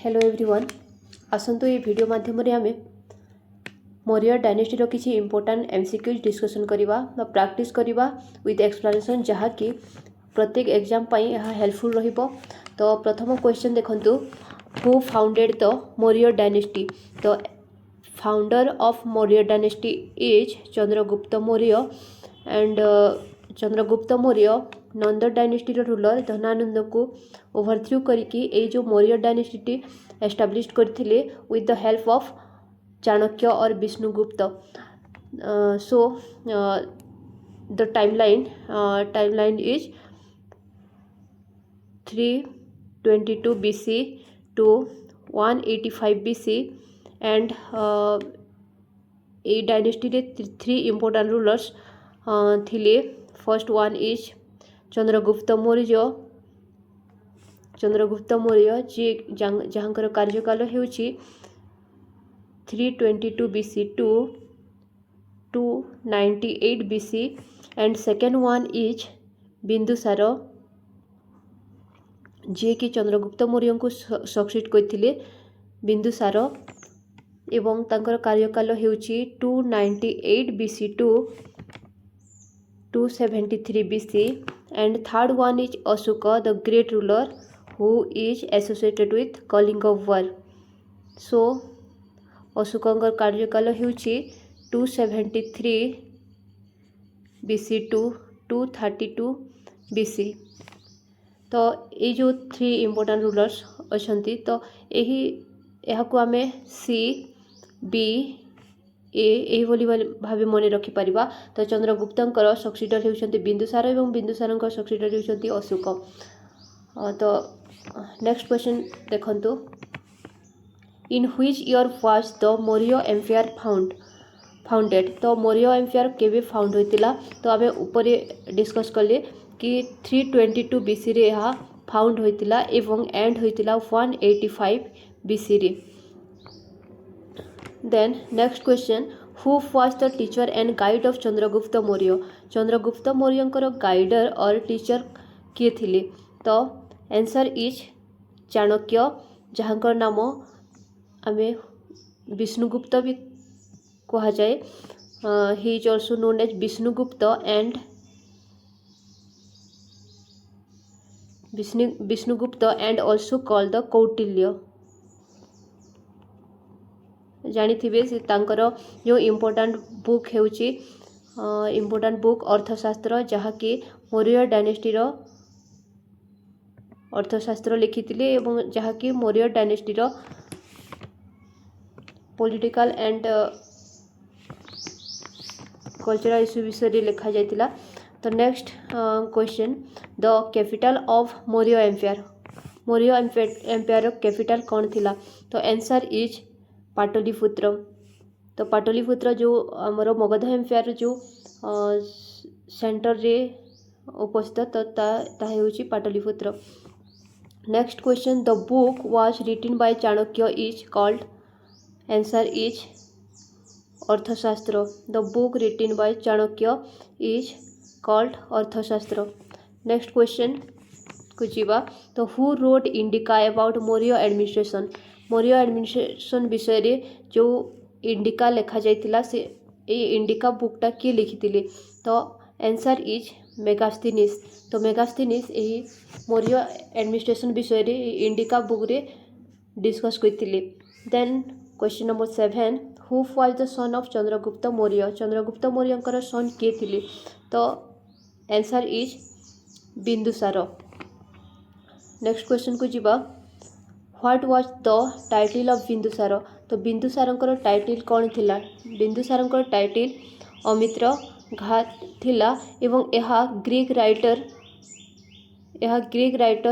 Hello everyone आसतु ये video माध्यम आम मौर्य डायनेस्टी किसी इंपोर्टाट एमसीक्यूज डिस्कसन करवा प्रैक्टिस करवा विथ एक्सप्लेनेशन जहाँकि प्रत्येक एग्जाम यह हेल्पफुल रहिबो। तो प्रथम क्वेश्चन देखंतु, who founded the Maurya dynasty. तो founder of Maurya dynasty is Chandragupta Maurya and Chandragupta Maurya Nanda dynasty ruler Dhanananda को ओवरथ्रू करके ये जो मौर्य डायनेस्टी एस्टाब्लिश करथिले with the help of Chanakya और Vishnugupta. So the timeline is 322 BC to 185 BC and ये डायनेस्टी रे 3 इंपोर्टेंट रूलर्स थिले। First one is Chandragupta Maurya जी जहाँकर कार्यकाल होउची 322 BC to 298 BC and second one is Bindusara जी कि चंद्रगुप्त मौर्य को सक्सीड करथिले बिंदुसार एवं तांकर कार्यकाल होउची 298 BC to 273 BC and third one is Ashoka the great ruler who is associated with Kalinga war। So अशोकंकर कार्यकाल होउची 273 BC to 232 BC। तो ये जो 3 इंपोर्टेंट रूलर्स अछंती तो यही को आमे सी बी ए भाव मन रखिपर। तो चंद्रगुप्तर सक्सीडर होउछंती बिंदुसार एवं बिंदुसारंकर सक्सीडर होउछंती अशोक। तो नेक्स्ट क्वेश्चन देखंतु, in which year was the Maurya empire founded. तो मौर्य एम्पायर केबे फाउंड होइतिला। तो आमे ऊपर डिस्कस कले कि 322 BC रे यह फाउंड होइतिला एवं एंड होइतिला 185 BC रे। Then next question, who was the teacher and guide of Chandragupta Maurya. Chandragupta मौर्यंकर गाइडर और टीचर किए थिले। तो आंसर इज चाणक्य जहाँकर नाम आमे विष्णुगुप्त भी कहा जाए। He is also known as Vishnugupta and also called the Kautilya. जानिथिबे से तांकर जो इम्पोर्टेंट बुक हेउची इम्पोर्टेंट बुक अर्थशास्त्र जहाँकि मौर्य डायनेस्टीर अर्थशास्त्र लिखिथिले एवं जहाँकि मौर्य डायनेस्टीर पॉलिटिकल एंड कल्चरल इश्यू विषय लिखा जाइतिला। तो next question, the capital of Maurya empire capital कौन थिला। तो आंसर इज पाटलिपुत्र। तो पाटलिपुत्र जो आमर मगध एम्पायर जो सेंटर रे उपस्थित तो ता हेउची Pataliputra. Next question, the book was written by Chanakya is called. Answer is Arthashastra. The book written by Chanakya is called Arthashastra. Next question को जीवा, तो who wrote Indica about Maurya administration. Maurya administration विषय रे जो इंडिका लिखा जाइतिला से ये इंडिका बुकटा किए लिखिथिले। तो आंसर इज मेगास्थनीज। तो मेगास्थनीज यही मौर्य एडमिनिस्ट्रेशन विषय रे इंडिका बुक रे डिस्कस करथिले। Then question number 7, who was the son of Chandragupta Maurya. Chandragupta मौर्यंकर सन किए थिले। तो answer is Bindusara. Next question को जीवा, what was the title of Bindusara. तो बिंदुसारंकर टाइटल कौन थिला। बिंदुसारंकर टाइटल अमित्र घात थिला एवं यह ग्रीक राइटर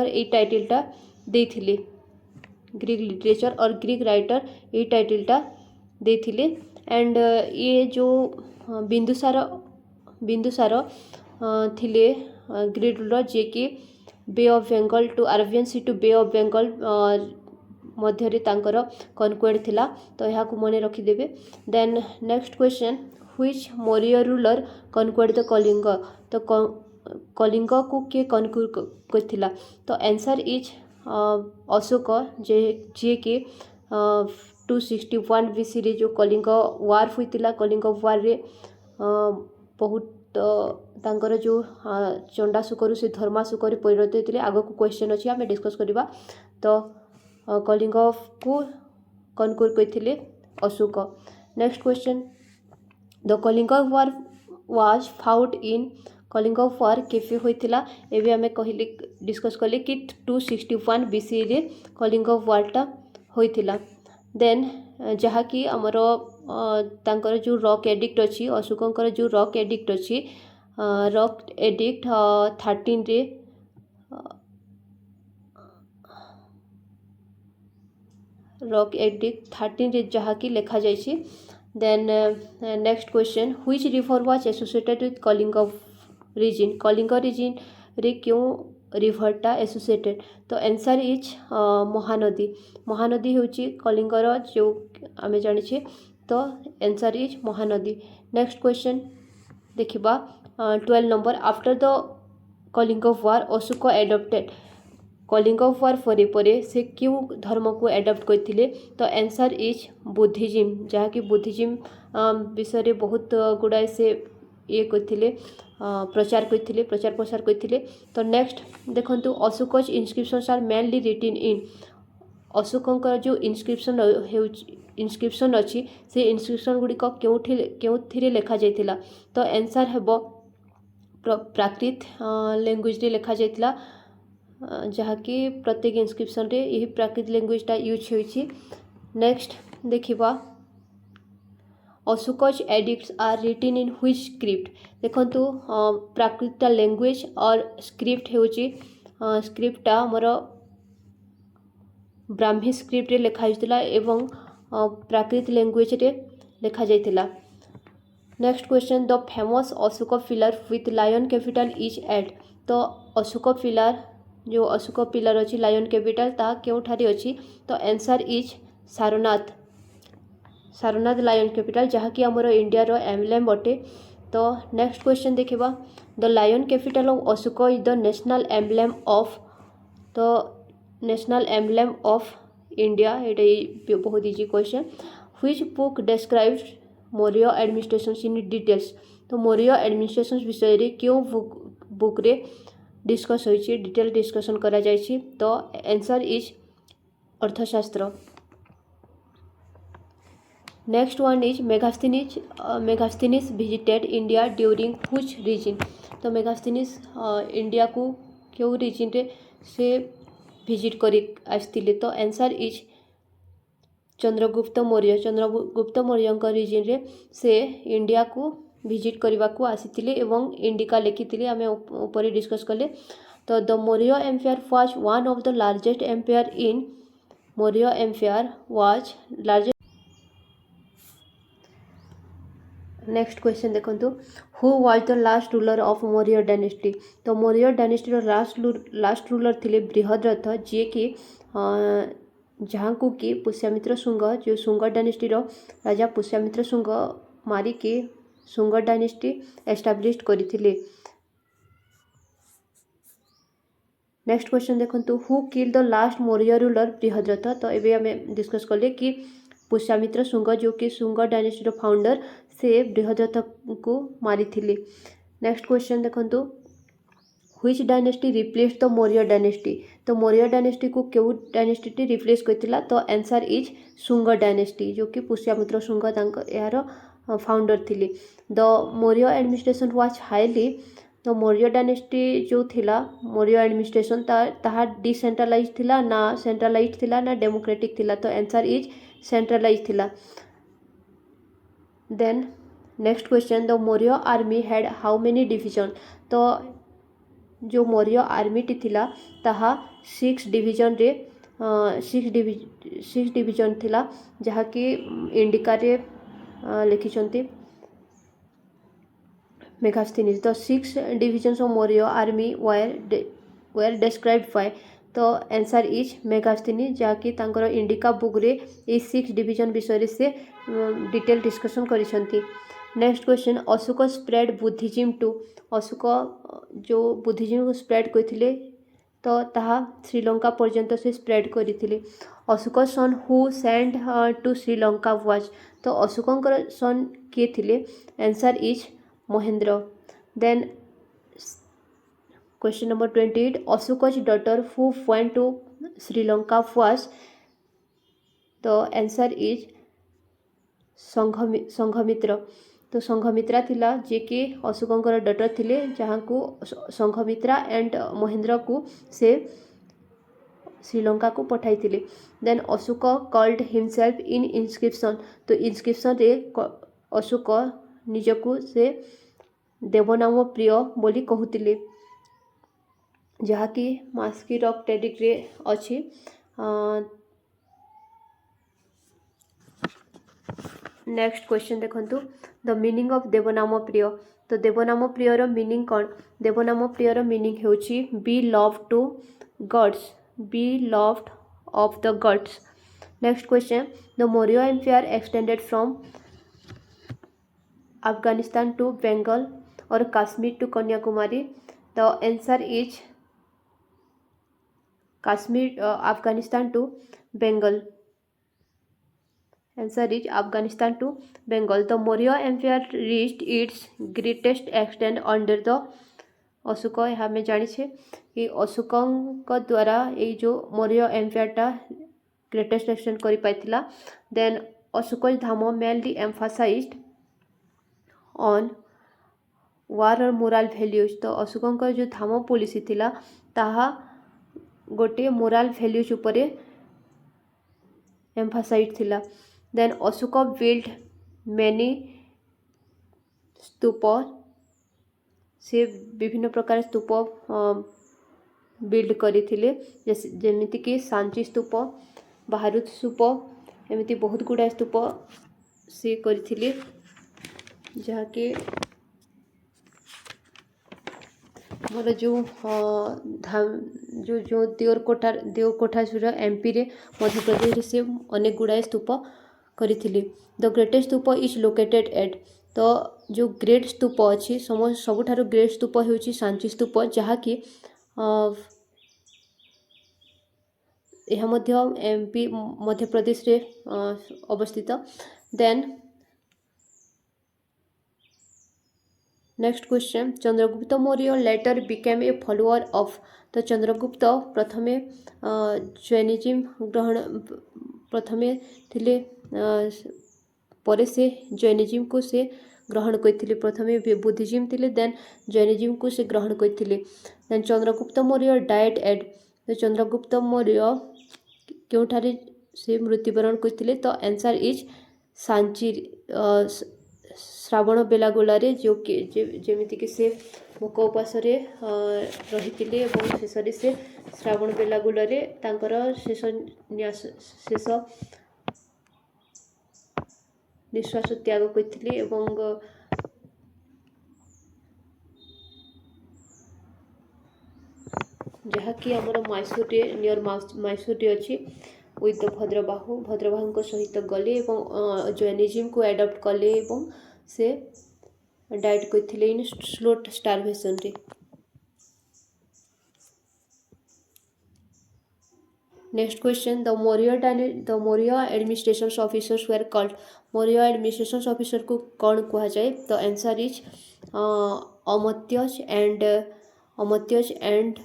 ये टाइटलटा देथिले। ग्रीक लिटरेचर और ग्रीक राइटर ये टाइटलटा देथिले। एंड ये जो बिंदुसार थिले ग्रेट रूलर जे कि bay of Bengal to Arabian sea to bay of Bengal मध्य तांकर कनक्वेड थिला। तो यहाँ को मन रखिदेवे। Then next question, which Maurya ruler conquered the Kalinga. तो कलिंग को किए कनक्वेड करथिला। तो आंसर इज अशोक जे कि 261 BC रे जो कलिंग वार होइतिला कलिंग वार रे बहुत तांकर जो चंडाशोकरू से धर्माशोकर परिणत होते आगक क्वेश्चन अच्छी आम डिस्कस करवा। तो कलिंग को कनकुर कहते Ashoka. Next question the Kalinga war was fought in Kalinga war केफे होइतिला एबे आमे कहले डिस्कस कले कि 261 BC रे कलिंग वारटा होइतिला। देन जहाँकि आमर तांकर जो रॉक एडिक्ट अच्छी अशोकंकर जो रॉक एडिक्ट अच्छी रॉक एडिक्ट 13 रे रॉक एडिक्ट 13 रे जहाँकि लिखा जाइए। Then next question which river was associated with Kalinga region Kalinga region रे क्यों रिभरटा एसोसिएटेड। तो आंसर इज महानदी। महानदी होची कलिंगर जो आमे जानिछे तो answer is Mahanadi. Next question देखिबा 12 number after the Kalinga war Ashoka adopted Kalinga war परे परे से क्यों धर्म को एडॉप्ट करथिले। तो आंसर इज बुद्धिज्म जहाँकि बुद्धिज्म विषय बहुत गुड़ाए से ये करथिले प्रचार प्रसार करथिले। तो नेक्स्ट देखंतु Ashoka inscriptions are mainly written in अशोकंकर जो इनस्क्रिप्शन अच्छी से इनस्क्रिप्शन गुड़िक क्यों लिखा जाइतिला। तो आंसर हेबो प्राकृत लैंग्वेज रे लिखा जाइतिला जहाँकि प्रत्येक इनस्क्रिप्शन रे यही प्राकृत लैंग्वेजटा यूज होइछि। नेक्स्ट देखिबा Ashoka's edicts are written in which script देखंतु प्राकृत लैंग्वेज और स्क्रिप्ट होची स्क्रिप्टा मोर ब्राह्मी स्क्रिप्ट रे लिखा जाइतिला एवं प्राकृत लैंग्वेज रे लिखा जाइतिला। Next question the famous Ashoka pillar with lion capital is at. तो अशोक पिलर जो अशोक पिलर अच्छी लायन कैपिटल ता क्योंठारे अच्छी। तो answer is Sarnath Sarnath lion capital जहाँकि आमर इंडिया रो एम्ब्लेम अटे। तो नेक्स्ट क्वेश्चन देखिबा the lion capital of Ashoka is the national emblem of. तो नेशनल एम्ब्लेम ऑफ इंडिया ये बहुत easy question. Which book describes Maurya administration in details. तो मौर्य एडमिनिस्ट्रेशन विषय रे क्यों बुक रे डिस्कस होइछि डिटेल डिस्कशन करा जाइछि। तो answer is Arthashastra. Next one is Megasthenes visited India during which region. तो मेगास्थनीज इंडिया को क्यों रीजन रे से विजिट करी आसथिले। तो answer is Chandragupta Maurya region रे से इंडिया को विजिट करने को आसीथिले एवं इंडिका लिखिथिले आमे ऊपर डिस्कस कले। तो the Maurya empire was one of the largest empire in Maurya empire was largest. Next question देखंतु who was the last ruler of Maurya dynasty. तो मौर्य डायनेस्टी रो लास्ट रूलर थिले बृहद्रथ जे कि जहाँ को कि पुष्यमित्र शुंग जो शुंग डायनेस्टी रो राजा पुष्यमित्र शुंग मारी के शुंग डायनेस्टी एस्टाब्लिश करथिले। नेक्स्ट क्वेश्चन देखंतु who kill the last Maurya ruler Brihadratha. तो एबे हमें डिस्कस कले कि पुष्यमित्र शुंग जो कि शुंग डायनेस्टी रो फाउंडर से बृहद्रथ को मारी थिले। नेक्स्ट क्वेश्चन देखंतु which dynasty replace the Maurya dynasty. तो मौर्य डायनेस्टी को क्यों डायनेस्टी रिप्लेस करथिला। तो आंसर इज शुंग डायनेस्टी जो कि पुष्यमित्र शुंग यार फाउंडर थिले। The Maurya administration was highly. तो मौर्य डायनेस्टी जो थिला मौर्य एडमिनिस्ट्रेशन ताहा डिसेंट्रलाइज थिला ना सेंट्रलाइज थिला ना डेमोक्रेटिक थिला। तो आंसर इज सेंट्रलाइज थिला। Then next question the Maurya army had how many division. तो जो मौर्य आर्मी टी थिला ताहा 6 डिविजन रे 6 डिविजन थिला जहाँकि इंडिका रे लिखिछंती मेगास्थनीज। तो 6 divisions of Maurya army were described by. तो आंसर इज मेगास्थनीज जहाँकि तांकर इंडिका बुक रे ये 6 डिविजन विषय से डिटेल डिस्कशन करिसंती। Next question Ashoka spread Buddhism to. Ashoka जो बुद्धिज्म को स्प्रेड करथिले तो ताहा श्रीलंका पर्यंत से स्प्रेड करथिले Ashoka son who send to Sri Lanka was तो अशोकंकर सन किए थिले answer is Mahendra then question number 28 Ashoka's daughter who went to Sri Lanka was तो आंसर इज संघमित्र तो संघमित्रा थिला जे कि अशोकंकर डटर थिले जहाँ को संघमित्रा एंड महेंद्र को से श्रीलंका को पठाई थिले then Ashoka called himself in inscription तो इनस्क्रिप्शन रे अशोक निजको से देवनाम प्रिय बोली कहूतिले जहाँकि मास्की रॉक टेडिक रे अच्छी नेक्स्ट क्वेश्चन देखंतु the meaning of Devanampriya तो देवनाम प्रिय रो मीनिंग कौन देवनाम प्रिय रो मीनिंग हेउची be love to gods be loved of the gods next question the Maurya empire extended from Afghanistan to Bengal और Kashmir to Kanyakumari the answer is Kashmir Afghanistan to Bengal answer is Afghanistan to Bengal the Maurya empire reached its greatest extent under the Ashoka यहाँ में जानी कि अशोक द्वारा ये जो Maurya एम्पायरटा greatest extent कर पाइथिला then Ashoka dhamma mainly emphasised on war और मोराल वैल्यूज तो अशोक जो धाम पॉलिसी थिला ताहा गोटे मोराल वैल्यूज उपरे एम्फासाइज थिला देन अशोक बिल्ड मेनी स्तूप से विभिन्न प्रकार स्तूप बिल्ड करथिले जेमिति कि सांची स्तूप बाहारुद स्तूप एमिति बहुत गुड़ा स्तूप से करथिले जहाँ के मोर जो जो देवकोठासुर एमपी रे मध्य प्रदेश से अनेक गुड़ाए स्तूप करथिले the greatest stupa is located at तो जो ग्रेट स्तूप अच्छी सबुठारु ग्रेट स्तूप होउची सांची स्तूप जहाँकि यह मध्य एमपी मध्य प्रदेश रे अवस्थित then next question Chandragupta Maurya later became a follower of तो चंद्रगुप्त प्रथमे जैनिज्म ग्रहण प्रथमे थिले परे से जैनिज्म को से ग्रहण करथिले प्रथमे बुद्धिज्म थिले देन जैनिज्म को से ग्रहण करथिले then Chandragupta Maurya died at तो चंद्रगुप्त मौर्य क्योंठारे से मृत्युवरण करथिले तो आंसर इज सांची श्रावण बेलागोलारे जो कि जेमिति कि से भोक उपास रही और शेष से श्रावण बेलागोलारे तांकर शेष निश्वास त्याग करथिले एवं जहाँकि आमर मैसूर नियर मैसूर अच्छी विथ भद्रबाहू सहित गले जैनिज्म को एडप्ट कले एवं से डाइट करथिले इन स्लो स्टारवेशन रे next question the Maurya administration officers where called Maurya administration officer को कौन कहा जाए तो आंसर इज अमत्यज एंड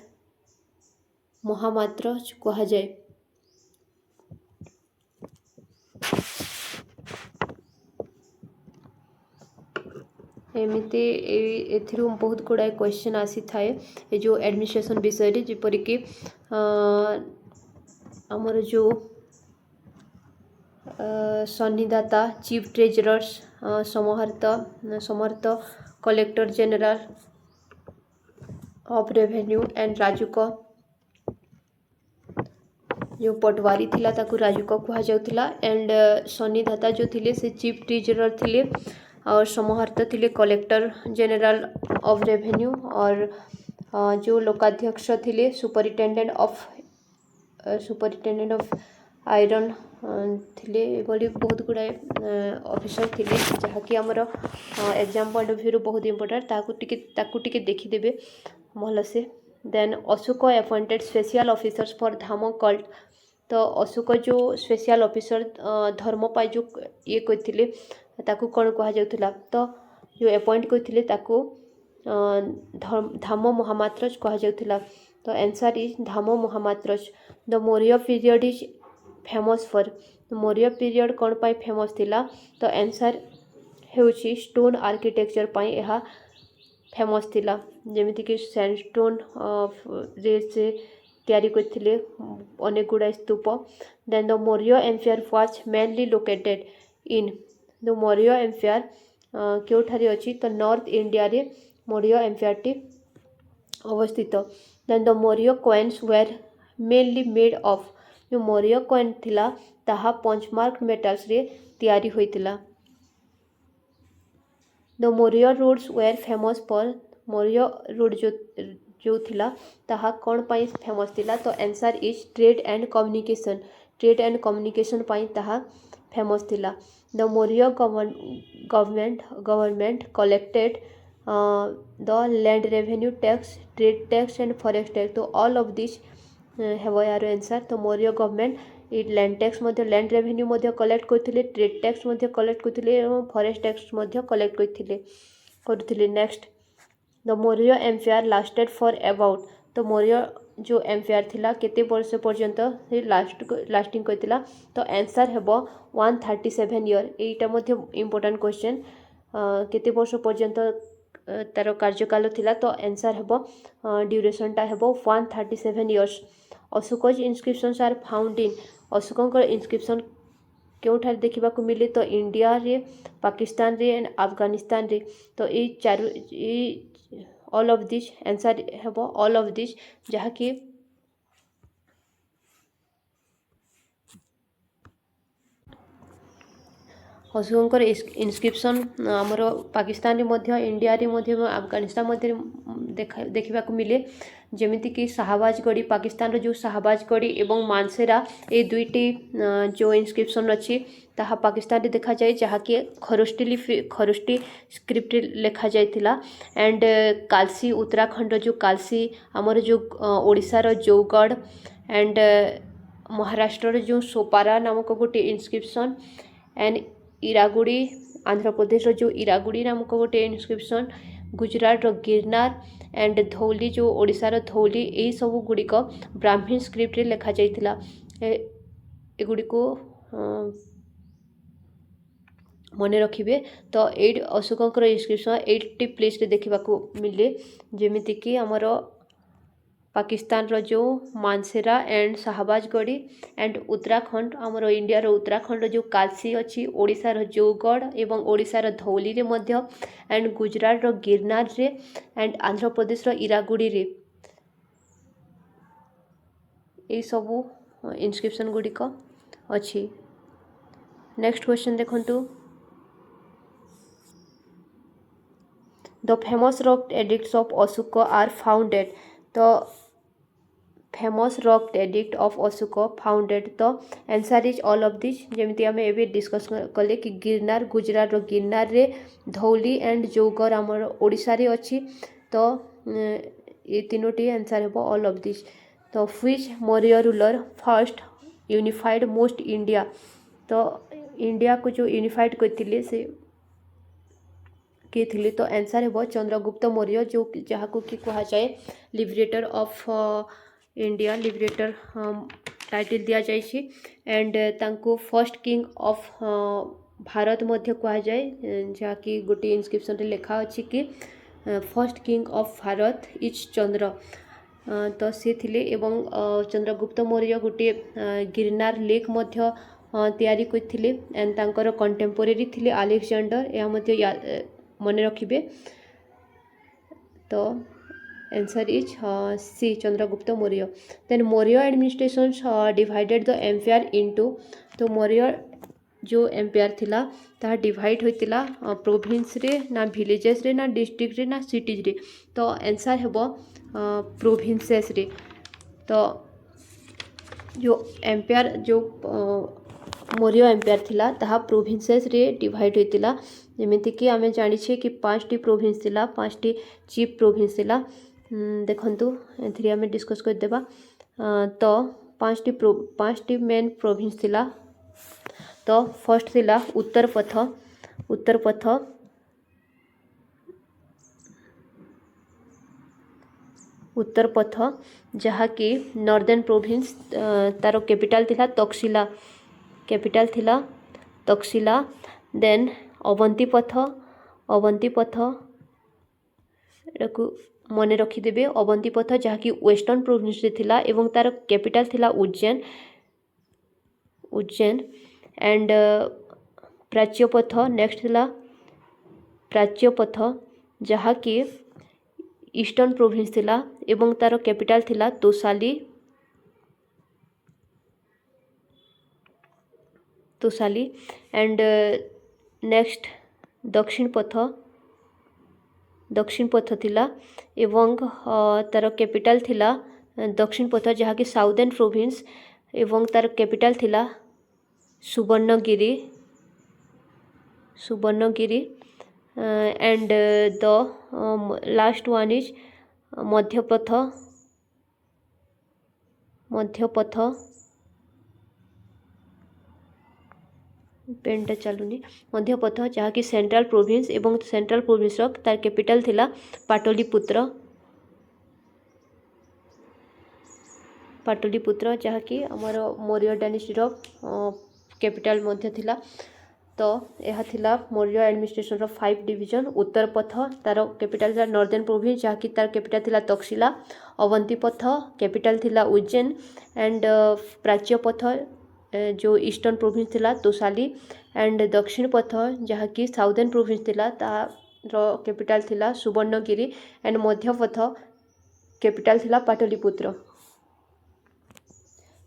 महामात्र कहा जाए एमती एथिरु बहुत गुड़ाए क्वेश्चन आसी थाए जो एडमिनिस्ट्रेशन विषय रे जेपरिक आमर जो सन्निदाता चीफ ट्रेजरर्स समर्थ collector general of revenue and राजुक जो पटवारी थिला ताकू राजुक कहा जाउथिला एंड सन्निदाता जो थिले से चीफ ट्रेजरर थिले और समहर्त थिले कलेक्टर जनरल ऑफ रेवेन्यू और जो लोकाध्यक्ष थिले सुपरिटेंडेंट ऑफ आयरन थिले बोली बहुत गुड़ाए ऑफिसर थिले जहाँकि आमर एग्जाम पॉइंट ऑफ व्यू बहुत इंपोर्टेंट ताकू टिके देखिदेबे भल से। Then Ashoka appointed special officers for Dhamma cult. तो अशोक जो स्पेशल ऑफिसर धर्म पाई जो ये करथिले ताकू कौन कहा जाउथला। तो जो अपॉइंट करथिले ताकू धाम महामात्रज कहा जाउथला। तो आंसर इज धाम महामात्रज। The Maurya period is famous for. Maurya period कौन पाई फेमस थिला। तो आंसर हेउची स्टोन आर्किटेक्चर पाई यह फेमस थिला। जेमिति कि सैंडस्टोन रे से तैयारी करथिले अनेक गुड़ा stupa. Then the Maurya empire was mainly located in. The Maurya empire केउठारे अछि तो नॉर्थ इंडिया रे मौर्य एम्पायर टी अवस्थित। Then the Maurya coins were mainly made of. जो मौर्य कॉइन थिला ताहा पंचमार्क मेटल्स रे तैयारी होइतिला। The Maurya roads were famous for. Maurya road जो थिला ताहा कौन पाई फेमस थिला। तो answer is trade and communication. Trade and communication पाई ताहा फेमस थिला। The Maurya government collected the land revenue tax, trade tax and forest tax. तो ऑल ऑफ दिस हेबो यार आंसर। तो मौर्य गवर्नमेंट इ लैंड टैक्स मध्य लैंड रेवेन्यू मध्य कलेक्ट करथिले, ट्रेड टैक्स मध्य कलेक्ट करथिले एवं फॉरेस्ट टैक्स मध्य कलेक्ट करथिले। Next the Maurya empire lasted for about. तो मौर्य जो एम्पायर थिला केते वर्ष पर्यंत लास्टिंग करथिला। तो आंसर हेबो 137 ईयर। एटा मध्य इंपोर्टेंट क्वेश्चन केते वर्ष पर्यंत तार कार्यकाल थिला। तो आंसर हेबो ड्यूरेशनटा हेबो 137 years. Ashoka's inscriptions are found in. अशोकंकर इनस्क्रिप्शन केउठार देखिबा को मिले। तो इंडिया रे, पाकिस्तान रे एंड अफगानिस्तान रे। तो ए चारु ऑल ऑफ दिस आंसर हेबो ऑल ऑफ दिस जहा कि अशोकंकर इनस्क्रिप्शन आमर पाकिस्तान रे मध्य, इंडिया रे मध्य, अफगानिस्तान मध्य देखिबा को मिले। जेमिति कि शाहबाजगढ़ी पाकिस्तान रो जो शाहबाजगढ़ी एवं मानसेरा ए दुईटी जो इनस्क्रिप्शन अच्छी ताहा पाकिस्तान रे देखा जाए जहा कि खरोष्टी स्क्रिप्ट लेखा जाइथिला। एंड कालसी उत्तराखंड जो कालसी, आमर जो ओडिशा रो जौगढ़ एंड महाराष्ट्र रो जो सोपारा नामक गोटे इनस्क्रिप्शन एंड इरागुड़ी आंध्र प्रदेश रो जो इरागुड़ी नामक गोटे इनस्क्रिप्शन, गुजरात रो गिरनार एंड धौली जो ओडिशा रो धौली यही सब गुड़िक ब्राह्मी स्क्रिप्ट रे लेखा जाइथिला। एगुड़ी को मने रखिबे। तो 8 अशोकंकर इनस्क्रिप्शन 8 प्लेस रे देखिबा को मिले। जेमिति कि हमर पाकिस्तान रो जो मानसेरा एंड शाहबाजगढ़ी एंड उत्तराखंड आमर इंडिया रो उत्तराखंड जो कालसी अच्छी, ओडिशा रो जौगढ़ एवं ओडिशा रो धौली रे मध्य एंड गुजरात रो गिरनार रे एंड आंध्र प्रदेश रो इरागुड़ी रे ए सबू इनस्क्रिप्शन गुड़िक अच्छी। नेक्स्ट क्वेश्चन देखंतु। The famous rock edicts of Ashoka are founded. तो famous rock edict of Ashoka founded. तो answer is all of this. जेमिति आमे एबे डिस्कस कले कि गिरनार, गुजरात रो गिरनार रे, धौली एंड जौगढ़ आमर ओडिशा रे अच्छी। तो ये तीनोटी आंसर हेबो ऑल ऑफ दिस। तो which Maurya ruler first unified most India. तो इंडिया को जो यूनिफाइड करथिले से के थिले। तो आंसर हेबो चंद्रगुप्त मौर्य जो जहाको कि कहा जाए liberator of India, liberator title दिया जाइछि। एंड तांको फर्स्ट किंग ऑफ भारत मध्य कहा जाए जहा कि गोटे इनस्क्रिप्शन रे लेखा अछि कि first king of Bharat is Chandra. तो से थिले एवं चंद्रगुप्त मौर्य गोटे गिरनार लेक मध्य तैयारी करथिले एंड तांकर कंटेम्पोरेरी थिले अलेक्जेंडर। या मध्य मने रखिबे। तो answer is C Chandragupta Maurya. Then Maurya administration divided the empire into. तो मौर्य जो एम्पायर थिला ताहा डिवाइड होइतिला प्रोविंस रे ना विलेजेस रे ना डिस्ट्रिक्ट रे ना सिटीज रे। तो आंसर हेबो प्रोविंसेस रे। तो जो एम्पायर जो मौर्य एम्पायर थिला ताहा प्रोविंसेस रे डिवाइड होइतिला। जेमिति कि आमे जानिछे कि 5टी प्रोविंस थिला, 5टी चीफ प्रोविंस थिला। देखंतु एथिरे आमे डिस्कस कर देबा तो पांचटी मेन प्रोविंस थिला तो फर्स्ट थिला उत्तर पथ जहाँकि नॉर्दर्न प्रोविंस तार कैपिटल थिला तक्षशिला देन अवंती पथ मन रखिदेवे अवंती पथ जहाँकि वेस्टर्न प्रोविंस रे थिला एवं तार कैपिटल थिला उज्जैन एंड प्राच्य पथ नेक्स्ट थिला प्राच्य पथ जहाँकि ईस्टर्न प्रोविंस थिला एवं तार कैपिटल थिला तोसाली एंड नेक्स्ट दक्षिण पथ थिला एवं तार कैपिटल थिला दक्षिण पथ जहाँकि साउदर्न प्रोविंस एवं तार कैपिटल थिला Suvarnagiri and the last one is Madhya Path पेनटा चलुनी मध्य पथ जहाँकि सेंट्रल प्रोविंस एवं सेंट्रल प्रोविंस तार कैपिटल थिला पाटलिपुत्र जहाँकि आमर मौर्य डायनेस्टी कैपिटल मध्य थिला तो यह थिला मौर्य एडमिनिस्ट्रेशन 5 डिवीजन उत्तर पथ तार कैपिटल थिला नॉर्दर्न प्रोविंस जहाँकि तार कैपिटल थिला तक्षशिला अवंती पथ कैपिटल थिला उज्जैन एंड प्राच्य पथ जो ईस्टर्न प्रोविंस थिला तोसाली एंड दक्षिण पथ जहाँकि साउदर्न प्रोविंस थिला तार कैपिटल थिला सुवर्णगिरी एंड मध्य पथ कैपिटल थिला पाटलिपुत्र।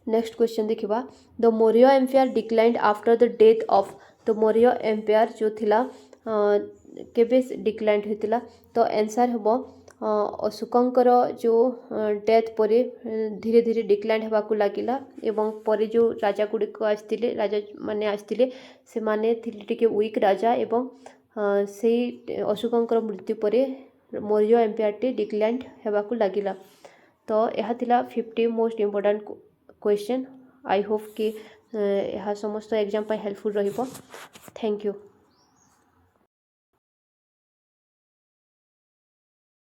नेक्स्ट क्वेश्चन देखिबा the Maurya empire declined after the death of तो मौर्य एम्पायर जो थिला केबे डिक्लाइंड होतिला तो आंसर हबो अशोकंकर जो डेथ परे धीरे धीरे डिक्लाइंड हेबाकू लागिला एवं परे जो राजा गुड़िक आस्तिले राजा माने आस्तिले से माने थिले टिके वीक राजा एवं से अशोकंकर मृत्यु परे मौर्य एम्पायर टी डिक्लाइंड हेबाकू लागिला तो यह थिला 50 most important question I hope कि यह समस्त एग्जाम पर हेल्पफुल रहिबो। Thank you.